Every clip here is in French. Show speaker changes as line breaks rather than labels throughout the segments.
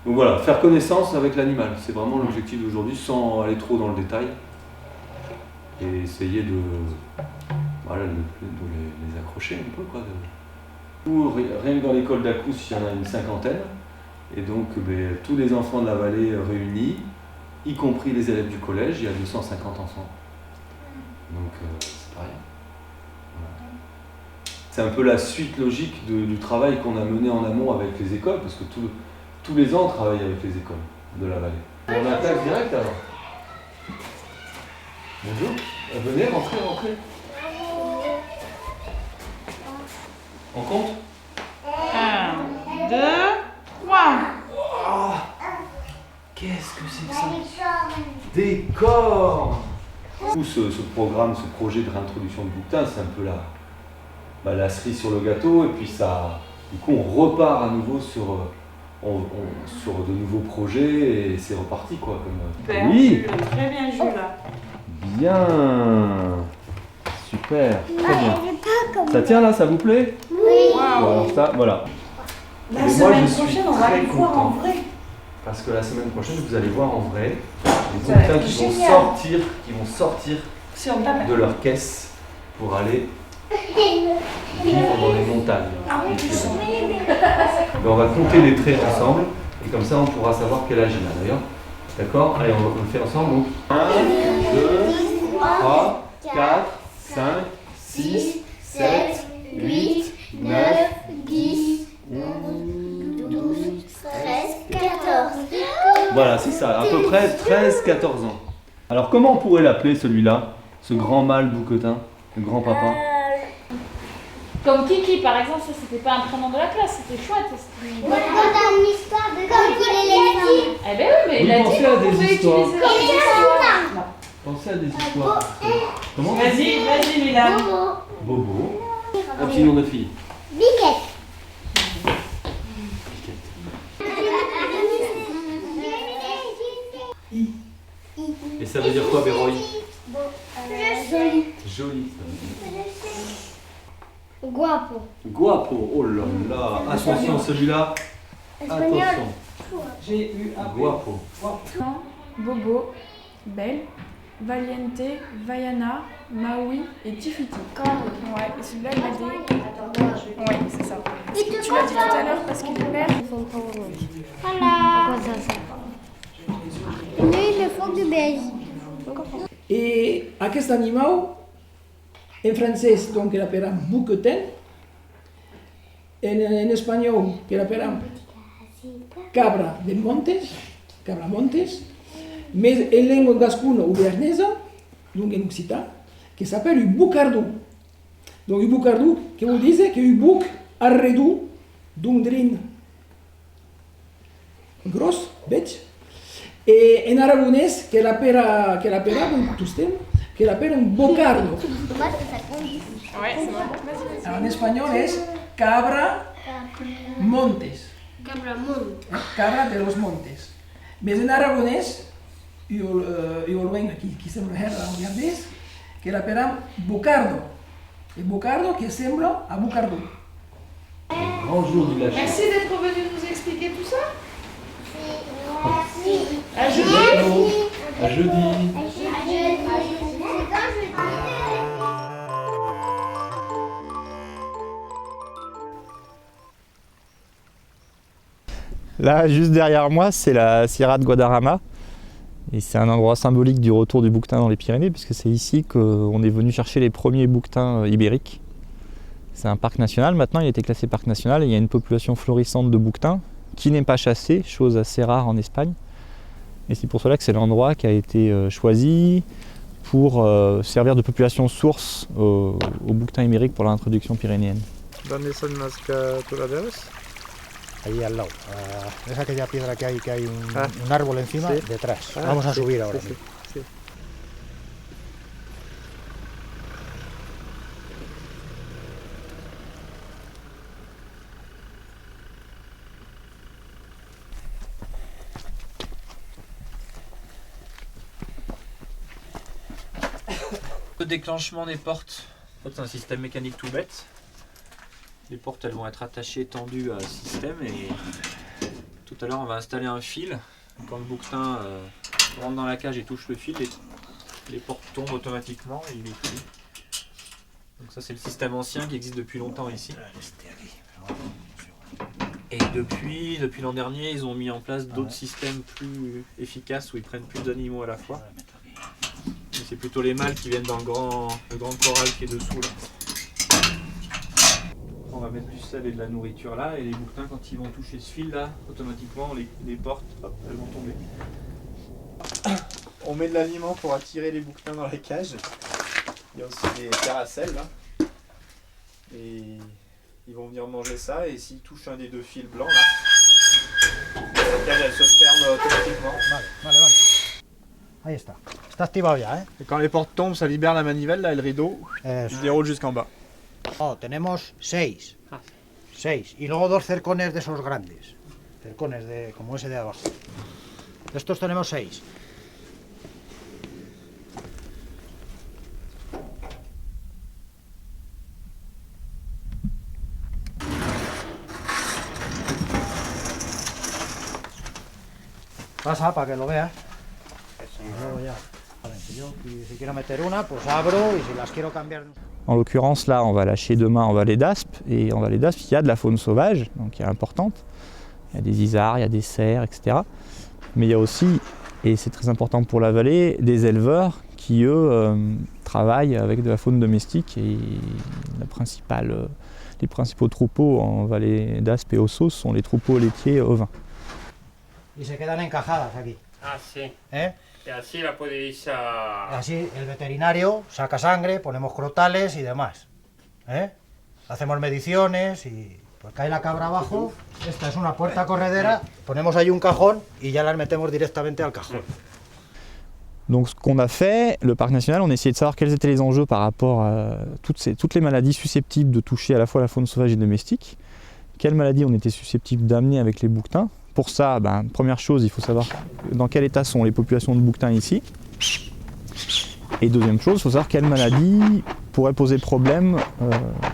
Donc voilà, faire connaissance avec l'animal, c'est vraiment l'objectif d'aujourd'hui, sans aller trop dans le détail. Et essayer de les accrocher un peu, quoi. Rien que dans l'école d'Acous, il y en a une cinquantaine. Et donc tous les enfants de la vallée réunis, y compris les élèves du collège, il y a 250 enfants. Donc c'est pas rien. Voilà. C'est un peu la suite logique du travail qu'on a mené en amont avec les écoles, parce que tous les ans on travaille avec les écoles de la vallée. On attaque direct alors. Bonjour, venez, rentrez. On compte ?
1, 2, 3.
Oh, qu'est-ce que c'est que ça ? Des cornes ! Ce programme, ce projet de réintroduction de bouquetin, c'est un peu la cerise sur le gâteau, et puis ça, du coup on repart à nouveau sur de nouveaux projets, et c'est reparti quoi.
Super, oui. Jules, très bien Jules.
Bien, super, très bien. Ça tient là, ça vous plaît ?
Oui.
Bon, alors ça, voilà.
La semaine prochaine, on va les voir en vrai.
Parce que la semaine prochaine, vous allez voir en vrai des bouquetins qui vont sortir de leur caisse pour aller vivre dans les montagnes. Mais on va compter les traits ensemble et comme ça on pourra savoir quel âge il a d'ailleurs. D'accord ? Allez, on le fait ensemble. Donc 1, 2, 3, 4, 5, 6, 7, 8, 9, 10,
12, 13, 14.
Voilà, c'est ça, à peu près 13-14 ans. Alors comment on pourrait l'appeler celui-là, ce grand mâle bouquetin, le grand papa?
Comme Kiki par exemple, ça c'était pas un prénom de la classe, c'était chouette.
On a une histoire de comme l'éléphant.
Eh ben oui, mais il a dit qu'on pouvait utiliser des histoires.
Pensez à des histoires. Comment?
Vas-y Milan.
Bobo. Un petit nom de fille.
Biquette.
Et ça veut dire quoi, Béroï?
Joli.
Joli.
Guapo.
Guapo, oh là là. Attention, celui-là. Attention. Guapo.
Bobo, Belle, Valiente, Vaiana, Maui et Tifiti. Ouais, et celui-là il m'a dit. Ouais, c'est ça. Tu l'as dit tout à l'heure parce qu'il est père.
Voilà. Lui, le fond du beige.
I aquest animal, en francès, donc, el appellera bouquetin. En espanyol, el appellera cabra de montes, cabra montes. Mais en lengua gascuna ou béarnaise, donc en occitan, qui s'appelle un boucardou. Donc, un boucardou, que vous dites que un bouc arredou d'un drin gros, beig. Et en aragonès, que l'appellera, donc tous thèmes, que l'appelle un bocardo.
Ouais, c'est bon. Vas-y.
En espagnol es cabra montes. Cabra de los montes. Mais en aragonès, yo lo ven aquí, sembra herra holandés, que l'appellera bocardo. Et bocardo qui sembra a boucardou.
Grand jour du lâcher.
Merci d'être venu nous expliquer tout ça.
Merci.
À jeudi.
À jeudi.
Là, juste derrière moi, c'est la Sierra de Guadarrama. Et c'est un endroit symbolique du retour du bouquetin dans les Pyrénées, puisque c'est ici qu'on est venu chercher les premiers bouquetins ibériques. C'est un parc national, maintenant il a été classé parc national, et il y a une population florissante de bouquetins qui n'est pas chassée, chose assez rare en Espagne. Et c'est pour cela que c'est l'endroit qui a été choisi pour servir de population source au bouquetin ibérique pour l'introduction pyrénéenne.
¿Dónde son los capturaderos?
Allí al lado. ¿Ves aquella piedra que hay un árbol encima?
Sí.
Detrás. Vamos a subir ahora.
Sí.
Le déclenchement des portes, en fait, c'est un système mécanique tout bête. Les portes elles vont être attachées, tendues à ce système et Tout à l'heure, on va installer un fil. Quand le bouquetin rentre dans la cage et touche le fil, les portes tombent automatiquement et il est pris. Donc ça, c'est le système ancien qui existe depuis longtemps ici. Et depuis l'an dernier, ils ont mis en place d'autres systèmes plus efficaces où ils prennent plus d'animaux à la fois. Et c'est plutôt les mâles qui viennent dans le grand corral qui est dessous là. On va mettre du sel et de la nourriture là, et les bouquetins, quand ils vont toucher ce fil là, automatiquement les portes, hop, elles vont tomber. On met de l'aliment pour attirer les bouquetins dans les cages. Il y a aussi des caracelles là. Et ils vont venir manger ça, et s'ils touchent un des deux fils blancs là, la cage elle se ferme automatiquement.
Vale. Ahí está. Está activado ya, ¿eh?
Et quand les portes tombent, ça libère la manivelle là, et le rideau, il se déroule jusqu'en bas.
Oh, tenemos 6. 6. Y luego 2 cercones de esos grandes. Cercones como ese de abajo. De estos tenemos 6. Pasa para que lo veas. Y luego ya. Yo, si quiero meter una, pues abro, y si las quiero cambiar.
En l'occurrence, là, on va lâcher demain en vallée d'Aspe, et en vallée d'Aspe, il y a de la faune sauvage, donc qui est importante. Il y a des isards, il y a des cerfs, etc. Mais il y a aussi, et c'est très important pour la vallée, des éleveurs qui, eux, travaillent avec de la faune domestique, et les principaux troupeaux en vallée d'Aspe et Osos sont les troupeaux laitiers ovins.
Y se quedan encajadas aquí.
Ah, sí.
¿Eh?
Y así la podéis...
Así el veterinario saca sangre, ponemos crotales y demás. ¿Eh? Hacemos mediciones y pues cae la cabra abajo. Esta es una puerta corredera, ponemos ahí un cajón y ya las metemos directamente al cajón.
Donc ce qu'on a fait, le parc national, on a essayé de savoir quels étaient les enjeux par rapport à toutes les maladies susceptibles de toucher à la fois la faune sauvage et domestique. Quelles maladies on était susceptibles d'amener avec les bouquetins. Pour ça, première chose, il faut savoir dans quel état sont les populations de bouquetins ici. Et deuxième chose, il faut savoir quelle maladie pourrait poser problème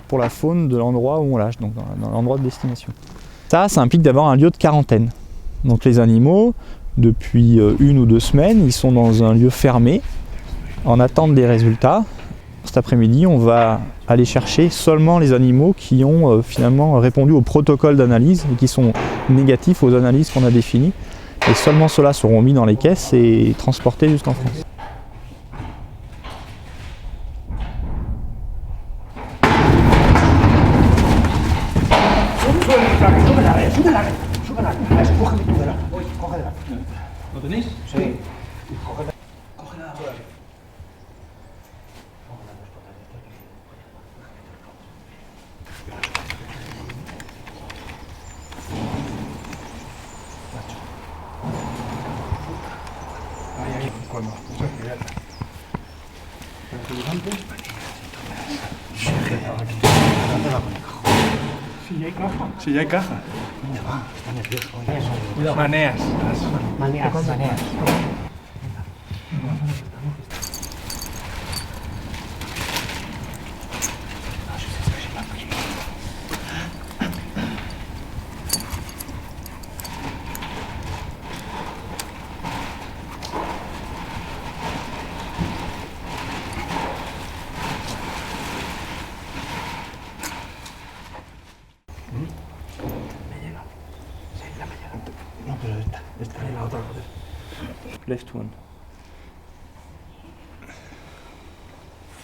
pour la faune de l'endroit où on lâche, donc dans l'endroit de destination. Ça implique d'avoir un lieu de quarantaine. Donc les animaux, depuis 1 ou 2 semaines, ils sont dans un lieu fermé, en attente des résultats. Cet après-midi, on va aller chercher seulement les animaux qui ont finalement répondu au protocole d'analyse et qui sont négatifs aux analyses qu'on a définies. Et seulement ceux-là seront mis dans les caisses et transportés jusqu'en France.
¿Lo tenéis? Sí.
'Si ya hay caja. Si ya hay caja.
¿Dónde va? Está nervioso.
Maneas.
Maneas. No, pero esta es la otra.
Left one.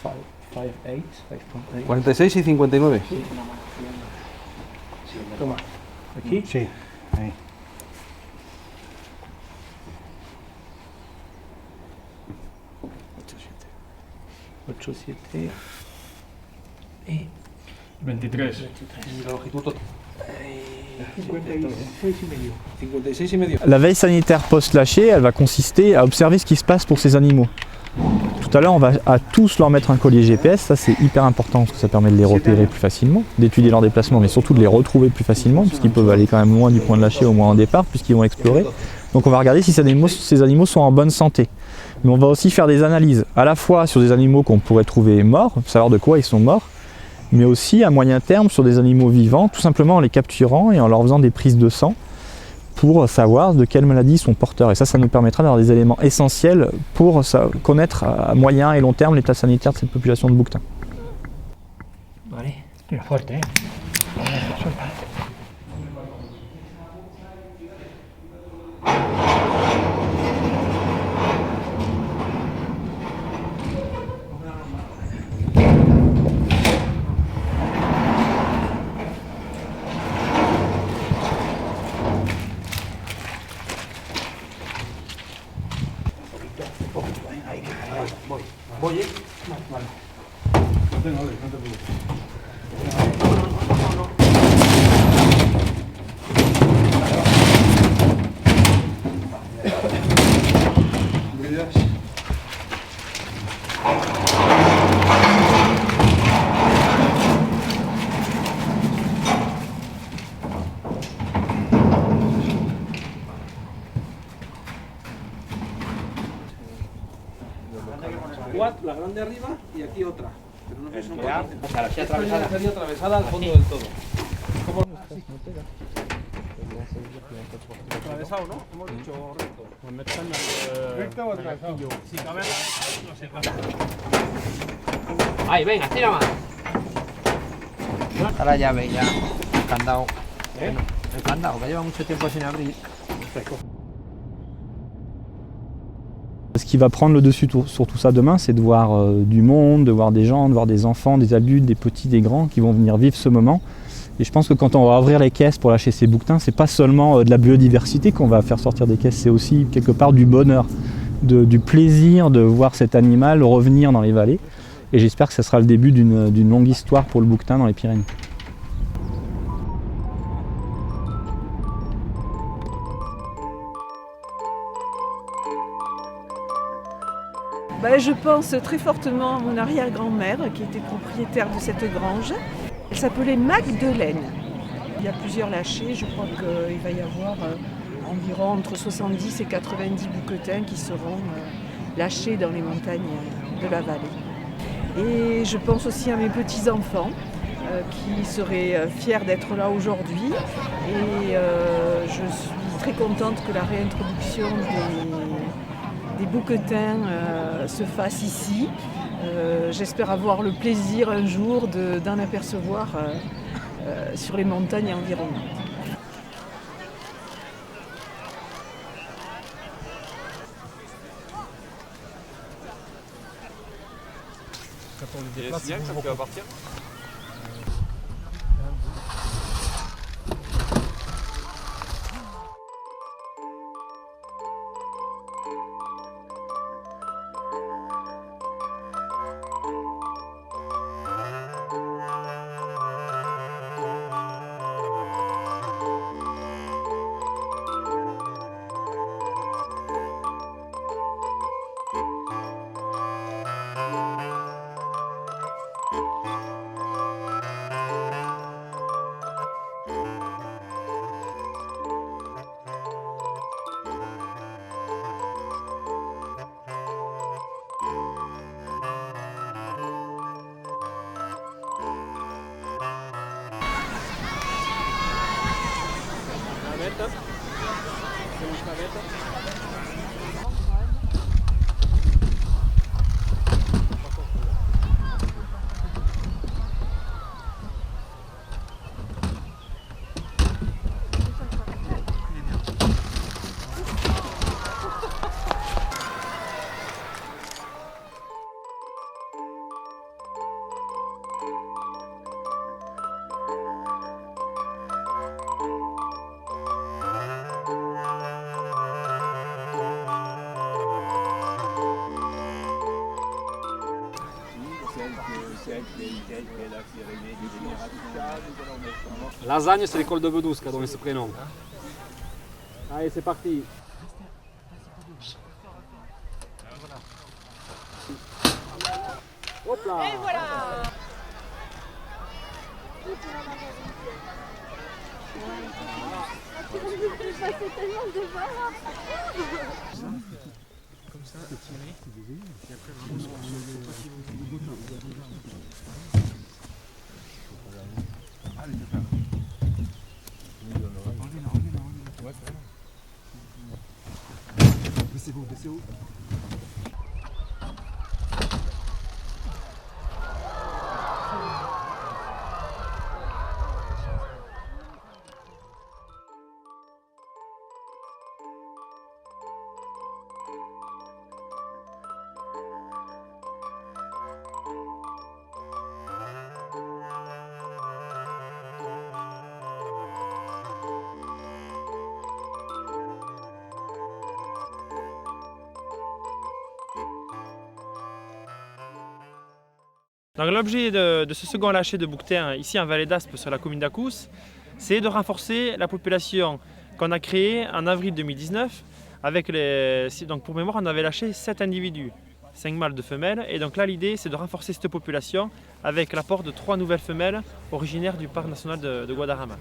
5.8.
46 y 59.
Toma. ¿Aquí?
Sí, ahí.
Ocho, 7 y
23.
Y la longitud total.
56 y medio.
56 y medio.
La veille sanitaire post-lâcher, elle va consister à observer ce qui se passe pour ces animaux. Tout à l'heure, on va à tous leur mettre un collier GPS, ça c'est hyper important parce que ça permet de les repérer plus facilement, d'étudier leur déplacement, mais surtout de les retrouver plus facilement, puisqu'ils peuvent aller quand même loin du point de lâcher au moins en départ, puisqu'ils vont explorer. Donc on va regarder si ces animaux sont en bonne santé. Mais on va aussi faire des analyses, à la fois sur des animaux qu'on pourrait trouver morts, savoir de quoi ils sont morts, mais aussi à moyen terme sur des animaux vivants, tout simplement en les capturant et en leur faisant des prises de sang, pour savoir de quelles maladies ils sont porteurs. Et ça nous permettra d'avoir des éléments essentiels pour connaître à moyen et long terme l'état sanitaire de cette population de bouquetins.
Vale, tira fuerte, ¿eh? Suelta.
Voy, ¿eh? Vale. No te preocupes. La grande arriba y aquí otra. Pero no sé si son atravesada al fondo del todo. ¿Cómo? Atravesado, ¿no? Hemos dicho recto. ¿Recto o atravesado? Si cabe, no sé.
Ahí, venga, tira más. Está la llave ya. El candado. El candado, que lleva mucho tiempo sin abrir.
Ce qui va prendre le dessus sur tout ça demain, c'est de voir du monde, de voir des gens, de voir des enfants, des adultes, des petits, des grands qui vont venir vivre ce moment. Et je pense que quand on va ouvrir les caisses pour lâcher ces bouquetins, c'est pas seulement de la biodiversité qu'on va faire sortir des caisses, c'est aussi quelque part du bonheur, du plaisir de voir cet animal revenir dans les vallées. Et j'espère que ce sera le début d'une longue histoire pour le bouquetin dans les Pyrénées.
Je pense très fortement à mon arrière-grand-mère qui était propriétaire de cette grange. Elle s'appelait Magdeleine. Il y a plusieurs lâchers, je crois qu'il va y avoir environ entre 70 et 90 bouquetins qui seront lâchés dans les montagnes de la vallée. Et je pense aussi à mes petits-enfants qui seraient fiers d'être là aujourd'hui. Et je suis très contente que la réintroduction des bouquetins se fasse ici. J'espère avoir le plaisir un jour d'en apercevoir sur les montagnes environnantes.
Quand on le déplace, c'est bien que ça peut partir. Lasagne, c'est l'école de Bedous qui a donné ce prénom. Allez, c'est parti. Hop là. Et voilà. Comme ça, étiré. Et après, vraiment, allez, je vais faire. Ouais,
Baissez-vous, baissez-vous.
Donc l'objet de ce second lâcher de bouquetin ici en Vallée d'Aspe sur la commune d'Accous, c'est de renforcer la population qu'on a créée en avril 2019. Donc pour mémoire, on avait lâché 7 individus, 5 mâles, 2 femelles. Et donc là, l'idée, c'est de renforcer cette population avec l'apport de 3 nouvelles femelles originaires du parc national de Guadarrama.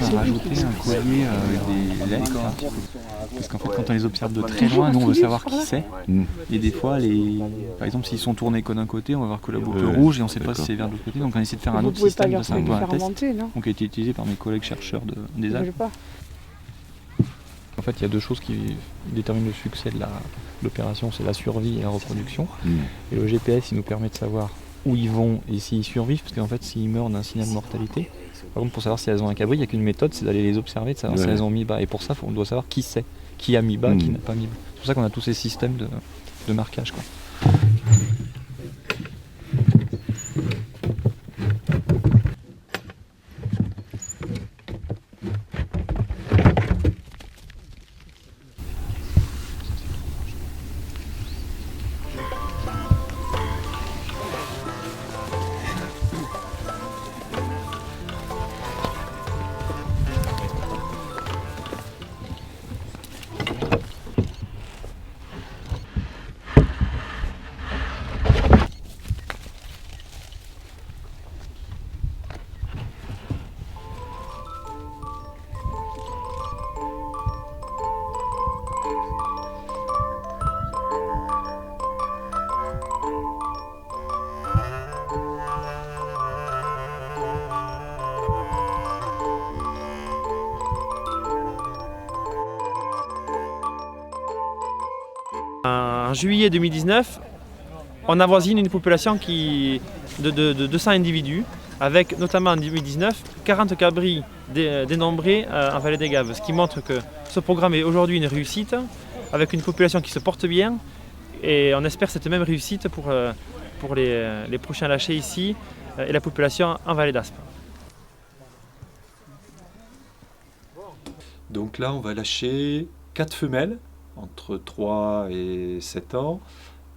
On a rajouté un collier avec des lettres, parce qu'en fait quand on les observe de très loin, nous on veut savoir qui c'est. Et des fois, par exemple s'ils sont tournés que d'un côté, on va voir que la boucle rouge et on ne sait pas si c'est vers l'autre côté. Donc on essaie de faire un autre système, ça c'est un peu un test, donc qui a été utilisé par mes collègues chercheurs des Alpes. En fait il y a deux choses qui déterminent le succès de l'opération, c'est la survie et la reproduction. Et le GPS il nous permet de savoir où ils vont et s'ils survivent, parce qu'en fait s'ils meurent on a un signal de mortalité. Par contre, pour savoir si elles ont un cabri, il n'y a qu'une méthode, c'est d'aller les observer, de savoir si elles ont mis bas. Et pour ça, on doit savoir qui c'est, qui a mis bas, qui n'a pas mis bas. C'est pour ça qu'on a tous ces systèmes de marquage, quoi.
En juillet 2019, on avoisine une population de 200 individus, avec notamment en 2019 40 cabris dénombrés en Vallée des Gaves, ce qui montre que ce programme est aujourd'hui une réussite, avec une population qui se porte bien, et on espère cette même réussite pour les prochains lâchers ici et la population en Vallée d'Aspe.
Donc là, on va lâcher 4 femelles, entre 3 et 7 ans,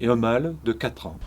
et un mâle de 4 ans.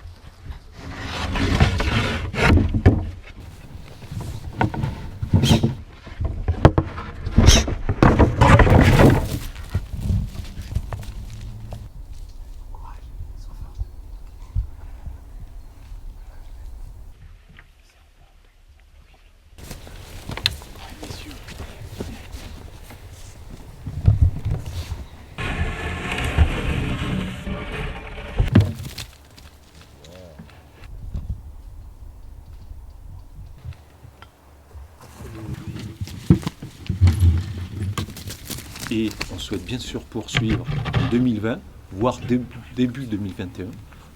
Et on souhaite bien sûr poursuivre en 2020, voire début 2021,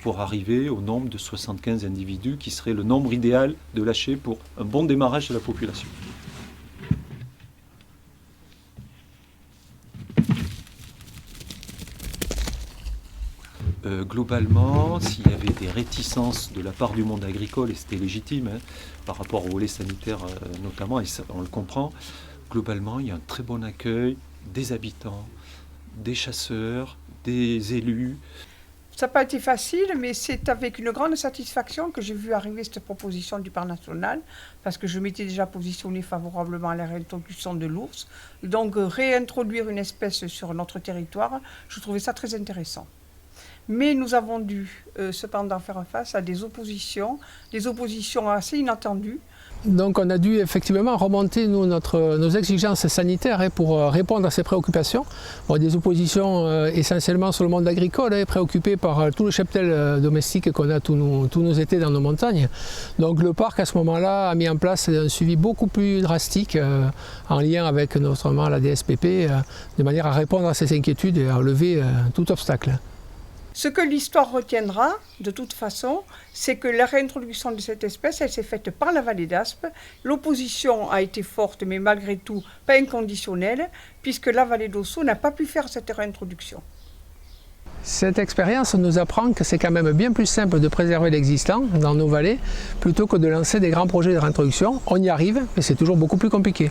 pour arriver au nombre de 75 individus, qui serait le nombre idéal de lâcher pour un bon démarrage de la population. Globalement, s'il y avait des réticences de la part du monde agricole, et c'était légitime, par rapport au volet sanitaire notamment, et ça, on le comprend, globalement, il y a un très bon accueil des habitants, des chasseurs, des élus.
Ça n'a pas été facile, mais c'est avec une grande satisfaction que j'ai vu arriver cette proposition du Parc national, parce que je m'étais déjà positionnée favorablement à la réintroduction de l'ours. Donc réintroduire une espèce sur notre territoire, je trouvais ça très intéressant. Mais nous avons dû cependant faire face à des oppositions assez inattendues.
Donc on a dû effectivement remonter nos exigences sanitaires pour répondre à ces préoccupations. Bon, des oppositions essentiellement sur le monde agricole, préoccupé par tout le cheptel domestique qu'on a tous nos étés dans nos montagnes. Donc le parc à ce moment-là a mis en place un suivi beaucoup plus drastique en lien avec notamment la DSPP, de manière à répondre à ces inquiétudes et à lever tout obstacle.
Ce que l'histoire retiendra, de toute façon, c'est que la réintroduction de cette espèce, elle s'est faite par la vallée d'Aspe. L'opposition a été forte, mais malgré tout pas inconditionnelle, puisque la vallée d'Ossau n'a pas pu faire cette réintroduction.
Cette expérience nous apprend que c'est quand même bien plus simple de préserver l'existant dans nos vallées, plutôt que de lancer des grands projets de réintroduction. On y arrive, mais c'est toujours beaucoup plus compliqué.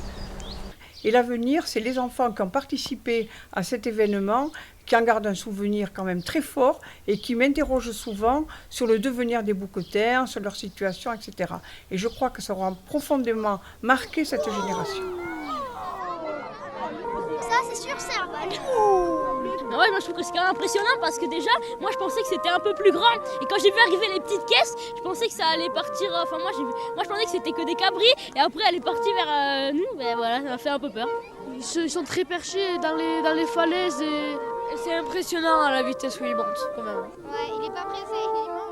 Et l'avenir, c'est les enfants qui ont participé à cet événement, qui en gardent un souvenir quand même très fort et qui m'interrogent souvent sur le devenir des bouquetins, sur leur situation, etc. Et je crois que ça aura profondément marqué cette génération.
Ça, c'est sûr, c'est un bal.
Ouais, moi je trouve que c'est quand même impressionnant parce que déjà, moi je pensais que c'était un peu plus grand. Et quand j'ai vu arriver les petites caisses, je pensais que ça allait partir. Enfin, moi je pensais que c'était que des cabris. Et après, elle est partie vers nous. Ben voilà, ça m'a fait un peu peur.
Ils sont très perchés dans les falaises et c'est impressionnant à la vitesse où ils montent quand même.
Ouais, il est pas pressé, il est